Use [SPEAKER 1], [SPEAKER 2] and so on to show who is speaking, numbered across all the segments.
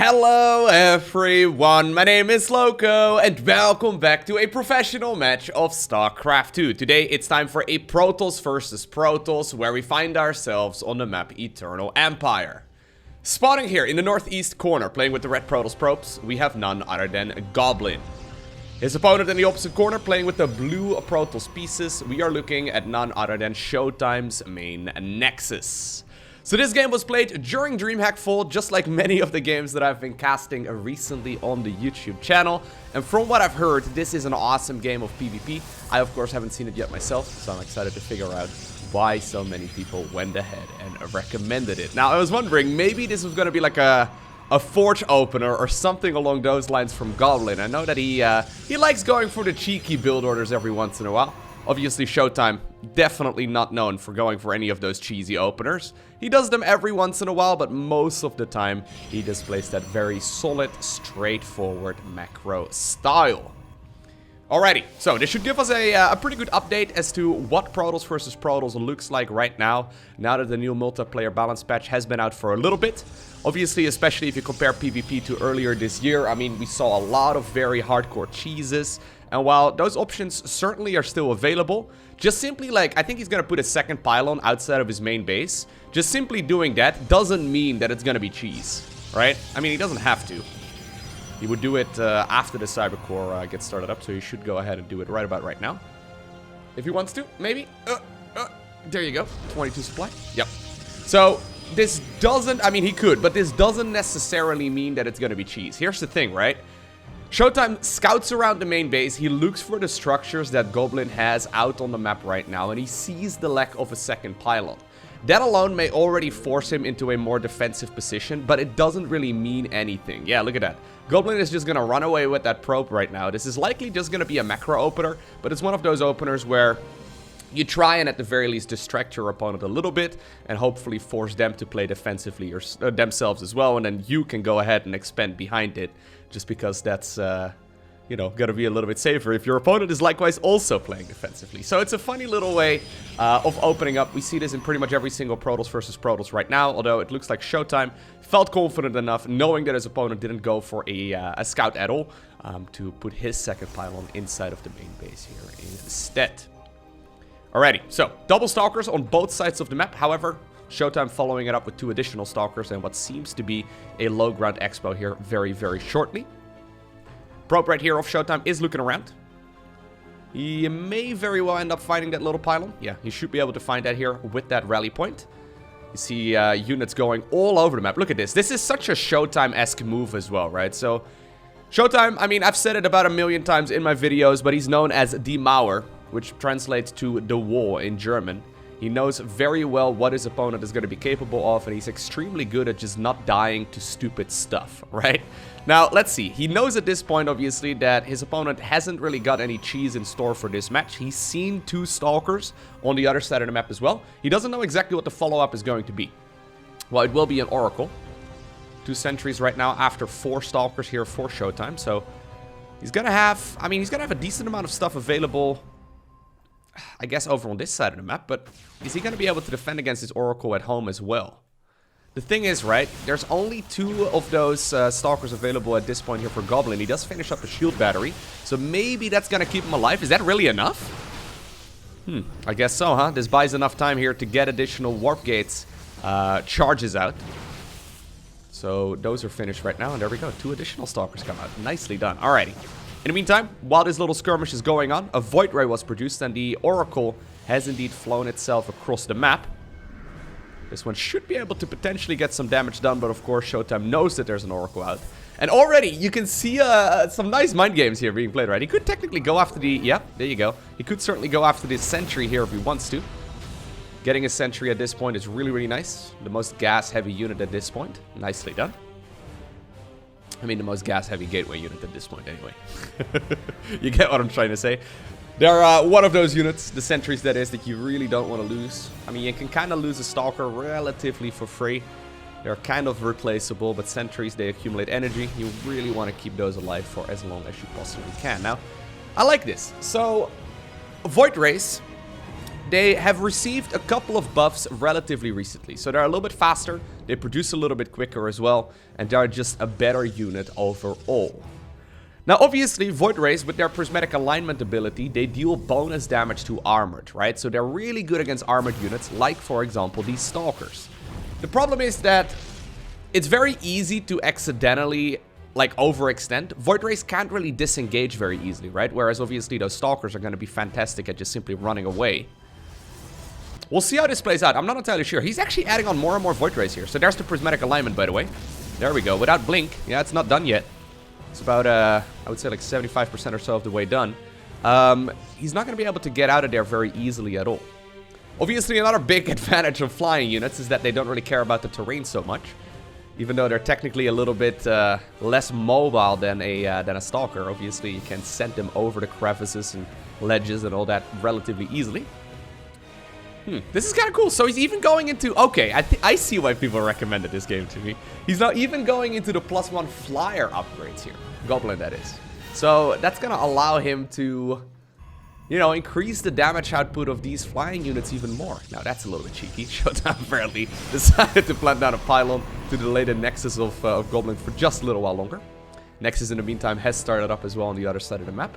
[SPEAKER 1] Hello everyone, my name is Lowko and welcome back to a professional match of StarCraft 2. Today it's time for a Protoss versus Protoss where we find ourselves on the map Eternal Empire. Spawning here in the northeast corner, playing with the red Protoss probes, we have none other than Goblin. His opponent in the opposite corner, playing with the blue Protoss pieces, we are looking at none other than ShoWTimE's main Nexus. So this game was played during DreamHack Fall, just like many of the games that I've been casting recently on the YouTube channel. And from what I've heard, this is an awesome game of PvP. I of course haven't seen it yet myself, so I'm excited to figure out why so many people went ahead and recommended it. Now I was wondering, maybe this was going to be like a forge opener or something along those lines from Goblin. I know that he likes going for the cheeky build orders every once in a while. Obviously, ShoWTimE, definitely not known for going for any of those cheesy openers. He does them every once in a while, but most of the time, he displays that very solid, straightforward macro style. Alrighty, so this should give us a pretty good update as to what Protoss versus Protoss looks like right now that the new multiplayer balance patch has been out for a little bit. Obviously, especially if you compare PvP to earlier this year, I mean, we saw a lot of very hardcore cheeses. And while those options certainly are still available, just simply like, I think he's going to put a second pylon outside of his main base. Just simply doing that doesn't mean that it's going to be cheese, right? I mean, he doesn't have to. He would do it after the Cybercore gets started up, so he should go ahead and do it right about right now. If he wants to, maybe. There you go, 22 supply. Yep. So this doesn't, I mean, he could, but this doesn't necessarily mean that it's going to be cheese. Here's the thing, right? ShoWTimE scouts around the main base, he looks for the structures that Goblin has out on the map right now, and he sees the lack of a second pylon. That alone may already force him into a more defensive position, but it doesn't really mean anything. Yeah, look at that. Goblin is just gonna run away with that probe right now. This is likely just gonna be a macro opener, but it's one of those openers where you try and at the very least distract your opponent a little bit and hopefully force them to play defensively or themselves as well, and then you can go ahead and expand behind it just because that's, you know, gotta be a little bit safer if your opponent is likewise also playing defensively. So it's a funny little way of opening up. We see this in pretty much every single Protoss versus Protoss right now, although it looks like ShoWTimE felt confident enough, knowing that his opponent didn't go for a scout at all, to put his second pylon inside of the main base here instead. Alrighty, so double stalkers on both sides of the map. However, ShoWTimE following it up with 2 additional stalkers and what seems to be a low ground expo here very, very shortly. Probe right here of ShoWTimE is looking around. He may very well end up finding that little pylon. Yeah, he should be able to find that here with that rally point. You see units going all over the map. Look at this. This is such a ShoWTimE-esque move as well, right? So ShoWTimE, I mean, I've said it about 1,000,000 times in my videos, but he's known as Die Mauer, which translates to the wall in German. He knows very well what his opponent is going to be capable of, and he's extremely good at just not dying to stupid stuff, right? Now, let's see. He knows at this point, obviously, that his opponent hasn't really got any cheese in store for this match. He's seen 2 stalkers on the other side of the map as well. He doesn't know exactly what the follow-up is going to be. Well, it will be an Oracle. 2 sentries right now after 4 stalkers here for ShoWTimE, so he's going to have, I mean, he's going to have a decent amount of stuff available, I guess, over on this side of the map, but is he going to be able to defend against his Oracle at home as well? The thing is, right, there's only 2 of those stalkers available at this point here for Goblin. He does finish up a shield battery, so maybe that's going to keep him alive. Is that really enough? I guess so, huh? This buys enough time here to get additional warp gates charges out. So those are finished right now, and there we go. 2 additional stalkers come out. Nicely done. Alrighty. In the meantime, while this little skirmish is going on, a Void Ray was produced, and the Oracle has indeed flown itself across the map. This one should be able to potentially get some damage done, but of course ShoWTimE knows that there's an Oracle out. And already you can see some nice mind games here being played, right? He could technically go after the, yep, there you go. He could certainly go after this sentry here if he wants to. Getting a sentry at this point is really, really nice. The most gas-heavy unit at this point. Nicely done. I mean, the most gas-heavy gateway unit at this point, anyway. You get what I'm trying to say? They're one of those units, the sentries that is, that you really don't want to lose. I mean, you can kind of lose a stalker relatively for free. They're kind of replaceable, but sentries, they accumulate energy. You really want to keep those alive for as long as you possibly can. Now, I like this. So, Void Rays, they have received a couple of buffs relatively recently. So they're a little bit faster, They produce a little bit quicker as well, and they're just a better unit overall. Now, obviously, Void Rays, with their Prismatic Alignment ability, they deal bonus damage to armored, right? So they're really good against armored units, like, for example, these Stalkers. The problem is that it's very easy to accidentally, like, overextend. Void Rays can't really disengage very easily, right? Whereas, obviously, those Stalkers are going to be fantastic at just simply running away. We'll see how this plays out. I'm not entirely sure. He's actually adding on more and more Void Rays here. So there's the Prismatic Alignment, by the way. There we go. Without Blink. Yeah, it's not done yet. It's about, I would say like 75% or so of the way done. He's not going to be able to get out of there very easily at all. Obviously, another big advantage of flying units is that they don't really care about the terrain so much. Even though they're technically a little bit less mobile than a Stalker. Obviously, you can send them over the crevices and ledges and all that relatively easily. This is kind of cool. So he's even going into... Okay, I see why people recommended this game to me. He's now even going into the +1 flyer upgrades here. Goblin, that is. So that's going to allow him to, you know, increase the damage output of these flying units even more. Now, that's a little bit cheeky. ShoWTimE apparently decided to plant down a pylon to delay the Nexus of Goblin for just a little while longer. Nexus, in the meantime, has started up as well on the other side of the map.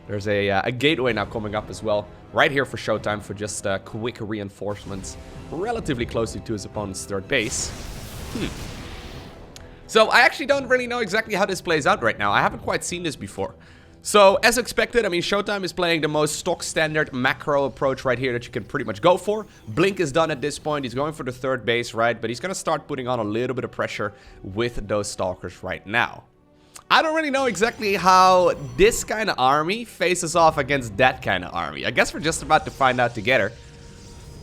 [SPEAKER 1] There's a gateway now coming up as well, right here for ShoWTimE for just quick reinforcements, relatively closely to his opponent's third base. So I actually don't really know exactly how this plays out right now. I haven't quite seen this before. So as expected, I mean, ShoWTimE is playing the most stock standard macro approach right here that you can pretty much go for. Blink is done at this point. He's going for the third base, right? But he's going to start putting on a little bit of pressure with those Stalkers right now. I don't really know exactly how this kind of army faces off against that kind of army. I guess we're just about to find out together.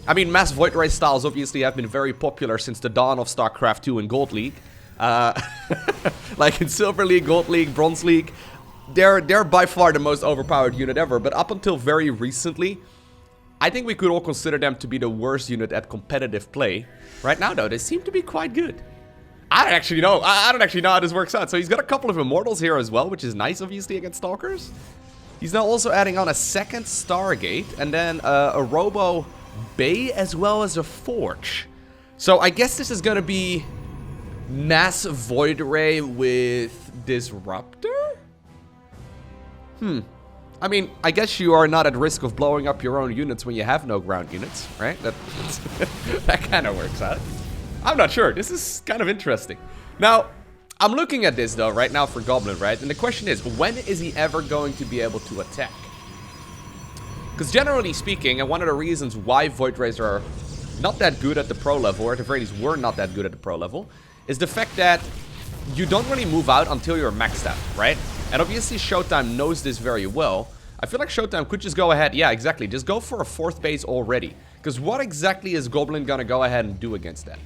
[SPEAKER 1] I mean, mass Void Ray styles obviously have been very popular since the dawn of StarCraft 2 and Gold League. Like in Silver League, Gold League, Bronze League, they're by far the most overpowered unit ever. But up until very recently, I think we could all consider them to be the worst unit at competitive play. Right now, though, they seem to be quite good. I don't actually know. I don't actually know how this works out. So he's got a couple of Immortals here as well, which is nice, obviously, against Stalkers. He's now also adding on a second Stargate and then a Robo Bay as well as a Forge. So I guess this is going to be Mass Void Ray with Disruptor? I mean, I guess you are not at risk of blowing up your own units when you have no ground units, right? That kind of works out. I'm not sure. This is kind of interesting. Now, I'm looking at this, though, right now for Goblin, right? And the question is, when is he ever going to be able to attack? Because generally speaking, and one of the reasons why Void Rays are not that good at the pro level, or at the very least were not that good at the pro level, is the fact that you don't really move out until you're maxed out, right? And obviously ShoWTimE knows this very well. I feel like ShoWTimE could just go ahead, yeah, exactly, just go for a fourth base already. Because what exactly is Goblin gonna go ahead and do against that?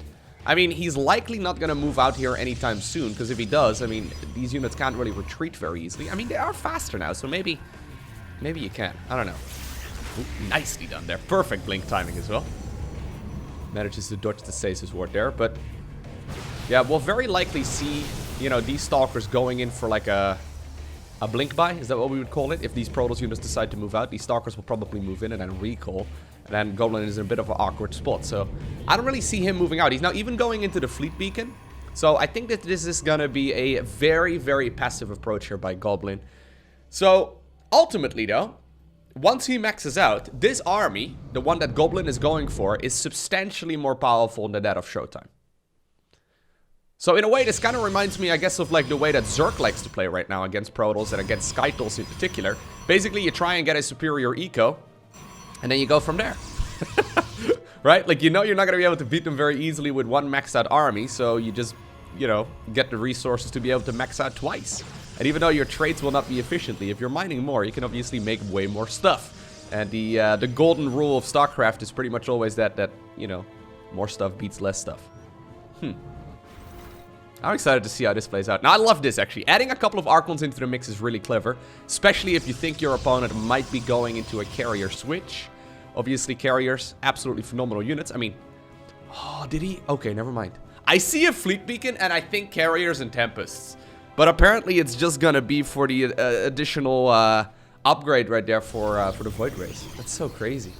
[SPEAKER 1] I mean, he's likely not going to move out here anytime soon, because if he does, I mean, these units can't really retreat very easily. I mean, they are faster now, so maybe you can. I don't know. Ooh, nicely done there. Perfect blink timing as well. Manages to dodge the stasis ward there, but yeah, we'll very likely see, you know, these Stalkers going in for like a blink buy. Is that what we would call it? If these Protoss units decide to move out, these Stalkers will probably move in and then recall. And then Goblin is in a bit of an awkward spot. So I don't really see him moving out. He's now even going into the Fleet Beacon. So I think that this is going to be a very, very passive approach here by Goblin. So ultimately, though, once he maxes out, this army, the one that Goblin is going for, is substantially more powerful than that of ShoWTimE. So in a way, this kind of reminds me, I guess, of like the way that Zerg likes to play right now against Protoss and against Skytools in particular. Basically, you try and get a superior eco, and then you go from there. Right? Like, you know you're not going to be able to beat them very easily with one maxed out army, so you just, you know, get the resources to be able to max out twice. And even though your trades will not be efficiently, if you're mining more, you can obviously make way more stuff. And the golden rule of StarCraft is pretty much always that, you know, more stuff beats less stuff. I'm excited to see how this plays out. Now, I love this, actually. Adding a couple of Archons into the mix is really clever, especially if you think your opponent might be going into a carrier switch. Obviously, carriers, absolutely phenomenal units. I mean, oh, did he? Okay, never mind. I see a Fleet Beacon, and I think carriers and Tempests. But apparently, it's just gonna be for the additional upgrade right there for the Void Rays. That's so crazy.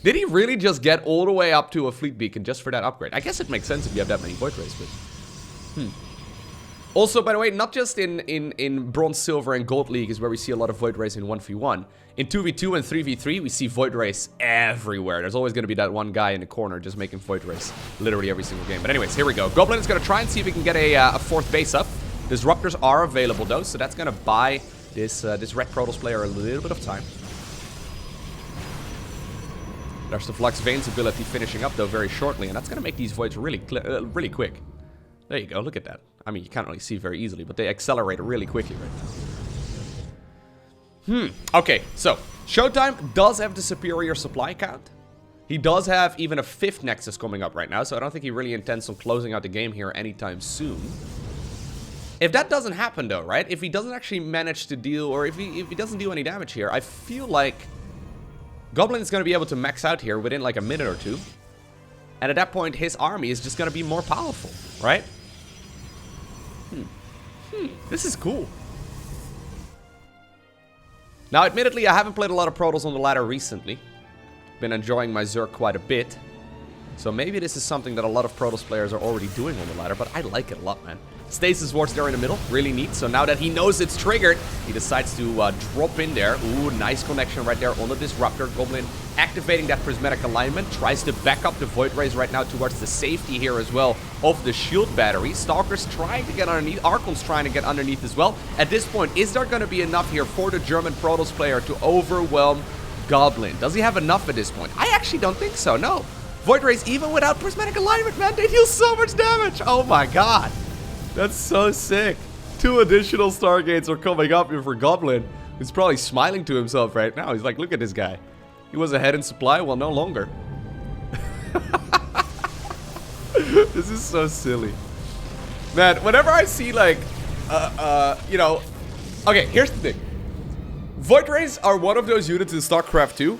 [SPEAKER 1] Did he really just get all the way up to a fleet beacon just for that upgrade? I guess it makes sense if you have that many Void Rays, but... Also, by the way, not just in Bronze, Silver, and Gold League is where we see a lot of Void Rays in 1v1. In 2v2 and 3v3, we see Void Rays everywhere. There's always going to be that one guy in the corner just making Void Rays literally every single game. But anyways, here we go. Goblin is going to try and see if he can get a fourth base up. Disruptors are available, though, so that's going to buy this Red Protoss player a little bit of time. There's the Flux Veins ability finishing up, though, very shortly, and that's going to make these voids really quick. There you go, look at that. I mean, you can't really see very easily, but they accelerate really quickly right now. Okay, so, ShoWTimE does have the superior supply count. He does have even a 5th Nexus coming up right now, so I don't think he really intends on closing out the game here anytime soon. If that doesn't happen, though, right? If he doesn't actually manage to deal, or if he doesn't do any damage here, I feel like Goblin is going to be able to max out here within like a minute or two. And at that point, his army is just going to be more powerful, right? This is cool. Now, admittedly, I haven't played a lot of Protoss on the ladder recently. Been enjoying my Zerg quite a bit. So maybe this is something that a lot of Protoss players are already doing on the ladder, but I like it a lot, man. Stasis Wards there in the middle, really neat. So now that he knows it's triggered, he decides to drop in there. Ooh, nice connection right there on the Disruptor. Goblin activating that Prismatic Alignment, tries to back up the Void Rays right now towards the safety here as well of the Shield Battery. Stalker's trying to get underneath, Archon's trying to get underneath as well. At this point, is there going to be enough here for the German Protoss player to overwhelm Goblin? Does he have enough at this point? I actually don't think so, no. Void Rays, even without Prismatic Alignment, man, they deal so much damage. Oh my god. That's so sick. 2 additional Stargates are coming up here for Goblin. He's probably smiling to himself right now. He's like, look at this guy. He was ahead in supply, well, no longer. This is so silly. Man, whenever I see, like, you know... Okay, here's the thing. Void Rays are one of those units in StarCraft 2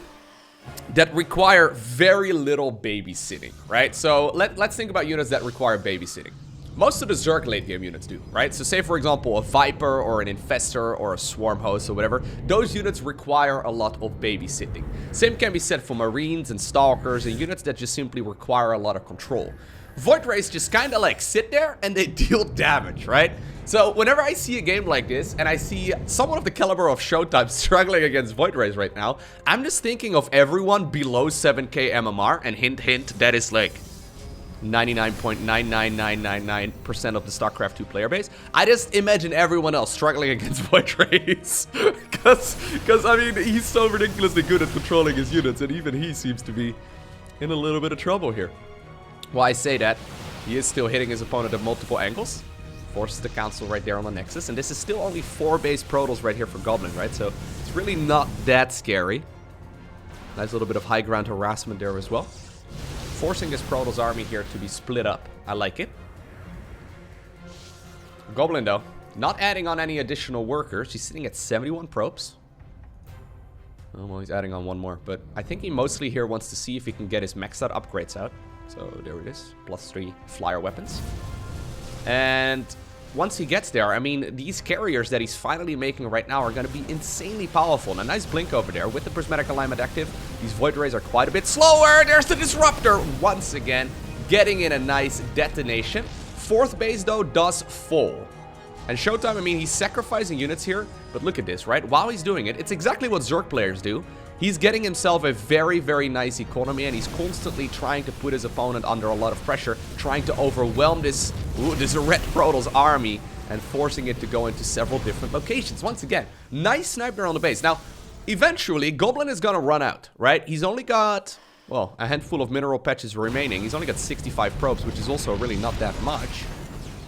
[SPEAKER 1] that require very little babysitting, right? So, let's think about units that require babysitting. Most of the Zerg late game units do, right? So say, for example, a Viper or an Infestor or a Swarm Host or whatever. Those units require a lot of babysitting. Same can be said for Marines and Stalkers and units that just simply require a lot of control. Void Rays just kind of like sit there and they deal damage, right? So whenever I see a game like this and I see someone of the caliber of ShoWTimE struggling against Void Rays right now, I'm just thinking of everyone below 7k MMR, and hint hint, that is like 99.99999% of the StarCraft 2 player base. I just imagine everyone else struggling against Void Rays. Because, I mean, he's so ridiculously good at controlling his units, and even he seems to be in a little bit of trouble here. Why I say that, he is still hitting his opponent at multiple angles. Forces the Council right there on the Nexus, and this is still only 4 base Protoss right here for Goblin, right? So, it's really not that scary. Nice little bit of high ground harassment there as well. Forcing this Protoss army here to be split up. I like it. Goblin, though, not adding on any additional workers. He's sitting at 71 probes. Oh, well, he's adding on 1 more. But I think he mostly here wants to see if he can get his maxed out upgrades out. So there it is. +3 flyer weapons. And once he gets there, I mean, these carriers that he's finally making right now are going to be insanely powerful. And a nice blink over there with the Prismatic Alignment active. These Void Rays are quite a bit slower. There's the Disruptor once again, getting in a nice detonation. 4th base, though, does fall. And ShoWTimE, I mean, he's sacrificing units here. But look at this, right? While he's doing it, it's exactly what Zerg players do. He's getting himself a very, very nice economy, and he's constantly trying to put his opponent under a lot of pressure, trying to overwhelm this Red Protoss army and forcing it to go into several different locations. Once again, nice sniper on the base. Now, eventually, Goblin is gonna run out, right? He's only got, well, a handful of mineral patches remaining. He's only got 65 probes, which is also really not that much.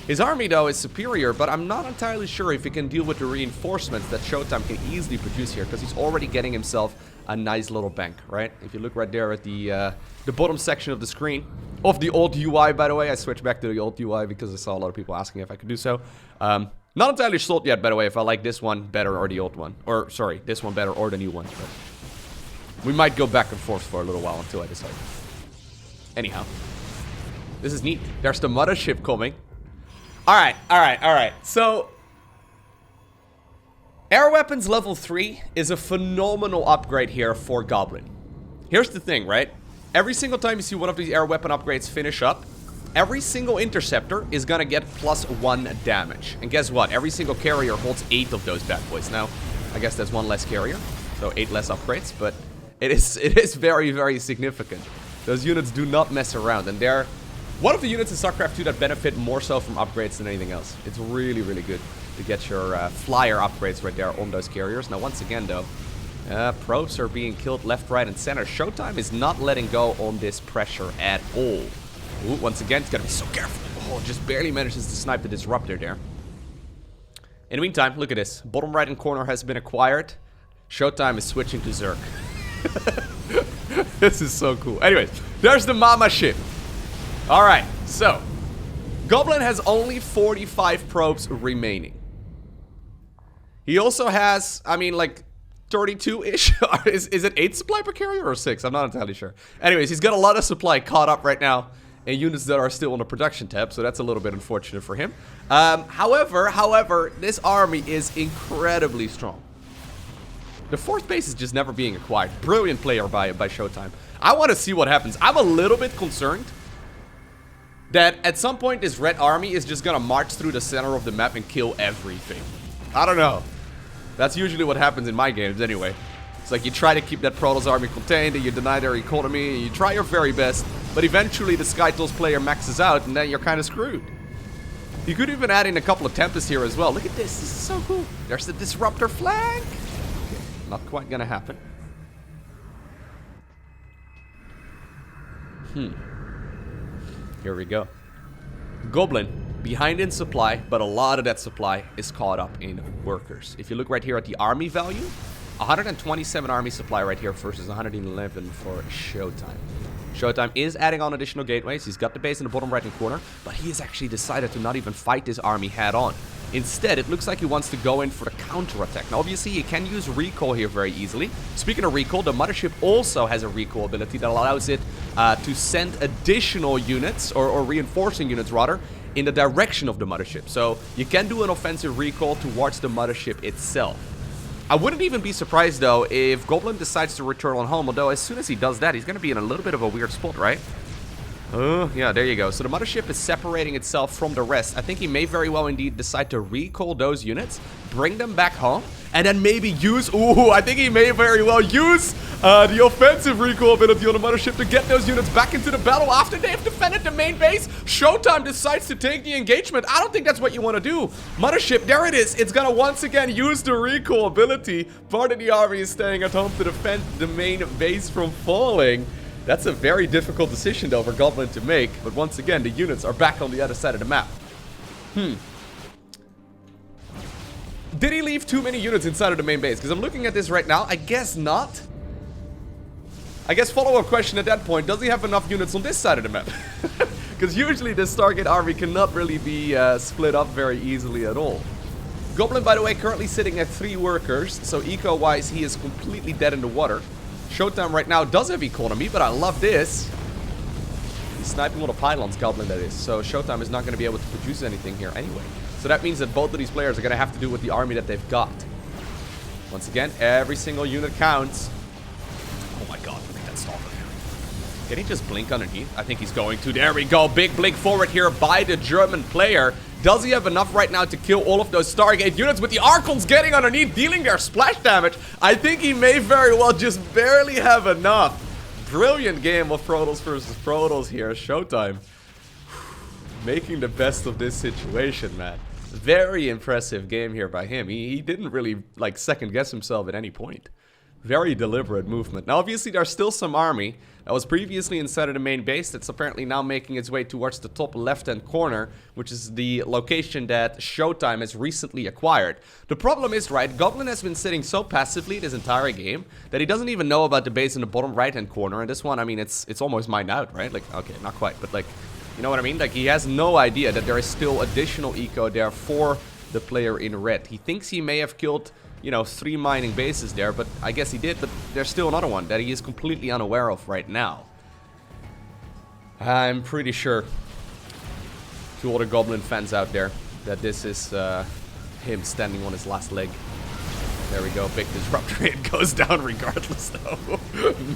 [SPEAKER 1] His army, though, is superior, but I'm not entirely sure if he can deal with the reinforcements that ShoWTimE can easily produce here, because he's already getting himself a nice little bank, right? If you look right there at the bottom section of the screen, of the old UI, by the way. I switched back to the old UI because I saw a lot of people asking if I could do so. Not entirely sold yet, by the way, if I like this one better or the old one. Or, sorry, this one better or the new one. But we might go back and forth for a little while until I decide. Anyhow, this is neat. There's the mothership coming. Alright. So, Air Weapons level 3 is a phenomenal upgrade here for Goblin. Here's the thing, right? Every single time you see one of these air weapon upgrades finish up, every single interceptor is gonna get +1 damage. And guess what? Every single carrier holds 8 of those bad boys. Now, I guess there's 1 less carrier, so 8 less upgrades, but it is very, very significant. Those units do not mess around, and they're one of the units in StarCraft 2 that benefit more so from upgrades than anything else. It's really, really good to get your flyer upgrades right there on those carriers. Now, once again, though, probes are being killed left, right, and center. ShoWTimE is not letting go on this pressure at all. Ooh, once again, it's got to be so careful. Oh, just barely manages to snipe the disruptor there. In the meantime, look at this. Bottom right-hand corner has been acquired. ShoWTimE is switching to Zerg. This is so cool. Anyways, there's the Mama ship. Alright, so Goblin has only 45 probes remaining. He also has, I mean, like 32-ish. is it 8 supply per carrier or 6? I'm not entirely sure. Anyways, he's got a lot of supply caught up right now in units that are still on the production tab, so that's a little bit unfortunate for him. However, this army is incredibly strong. The 4th base is just never being acquired. Brilliant player by ShoWTimE. I want to see what happens. I'm a little bit concerned that at some point this red army is just gonna march through the center of the map and kill everything. I don't know. That's usually what happens in my games anyway. It's like you try to keep that Protoss army contained and you deny their economy and you try your very best, but eventually the SkyTools player maxes out and then you're kind of screwed. You could even add in a couple of Tempests here as well. Look at this. This is so cool. There's the Disruptor flank. Okay, not quite gonna happen. Here we go. Goblin, behind in supply, but a lot of that supply is caught up in workers. If you look right here at the army value, 127 army supply right here versus 111 for ShoWTimE. ShoWTimE is adding on additional gateways. He's got the base in the bottom right-hand corner, but he has actually decided to not even fight this army head-on. Instead, it looks like he wants to go in for the counter-attack. Now, obviously, you can use recall here very easily. Speaking of recall, the mothership also has a recall ability that allows it to send additional units, or reinforcing units, rather, in the direction of the mothership. So, you can do an offensive recall towards the mothership itself. I wouldn't even be surprised, though, if Goblin decides to return on home, although as soon as he does that, he's going to be in a little bit of a weird spot, right? Yeah, there you go. So the mothership is separating itself from the rest. I think he may very well indeed decide to recall those units, bring them back home, and then maybe use... Ooh, I think he may very well use the offensive recall ability on the mothership to get those units back into the battle after they've defended the main base. ShoWTimE decides to take the engagement. I don't think that's what you want to do. Mothership, there it is. It's gonna once again use the recall ability. Part of the army is staying at home to defend the main base from falling. That's a very difficult decision, though, for Goblin to make. But once again, the units are back on the other side of the map. Did he leave too many units inside of the main base? Because I'm looking at this right now. I guess not. I guess follow-up question at that point. Does he have enough units on this side of the map? Because usually this Stargate army cannot really be split up very easily at all. Goblin, by the way, currently sitting at 3 workers. So eco-wise, he is completely dead in the water. ShoWTimE right now does have economy, but I love this. He's sniping all the pylons, Goblin, that is. So ShoWTimE is not going to be able to produce anything here anyway. So that means that both of these players are going to have to do with the army that they've got. Once again, every single unit counts. Oh my god, look at that stalker. Can he just blink underneath? I think he's going to. There we go. Big blink forward here by the German player. Does he have enough right now to kill all of those Stargate units with the Archons getting underneath, dealing their splash damage? I think he may very well just barely have enough. Brilliant game of Protoss versus Protoss here. ShoWTimE making the best of this situation, man. Very impressive game here by him. He didn't really, like, second guess himself at any point. Very deliberate movement. Now, obviously, there's still some army that was previously inside of the main base that's apparently now making its way towards the top left-hand corner, which is the location that ShoWTimE has recently acquired. The problem is, right, Goblin has been sitting so passively this entire game that he doesn't even know about the base in the bottom right-hand corner. And this one, I mean, it's almost mined out, right? Like, okay, not quite, but like, you know what I mean? Like, he has no idea that there is still additional eco there for the player in red. He thinks he may have killed, you know, 3 mining bases there, but I guess he did, but there's still another one that he is completely unaware of right now. I'm pretty sure, to all the Goblin fans out there, that this is him standing on his last leg. There we go, big disruptor hit goes down regardless though.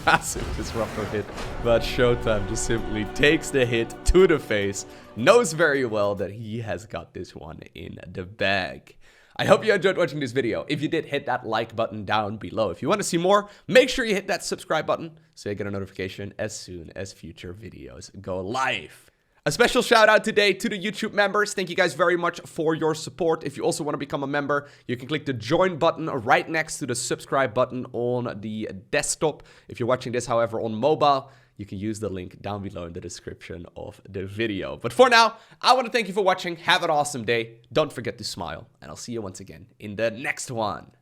[SPEAKER 1] Massive disruptor hit. But ShoWTimE just simply takes the hit to the face. Knows very well that he has got this one in the bag. I hope you enjoyed watching this video. If you did, hit that like button down below. If you want to see more, make sure you hit that subscribe button so you get a notification as soon as future videos go live. A special shout out today to the YouTube members. Thank you guys very much for your support. If you also want to become a member, you can click the join button right next to the subscribe button on the desktop. If you're watching this, however, on mobile, you can use the link down below in the description of the video. But for now, I want to thank you for watching. Have an awesome day. Don't forget to smile, and I'll see you once again in the next one.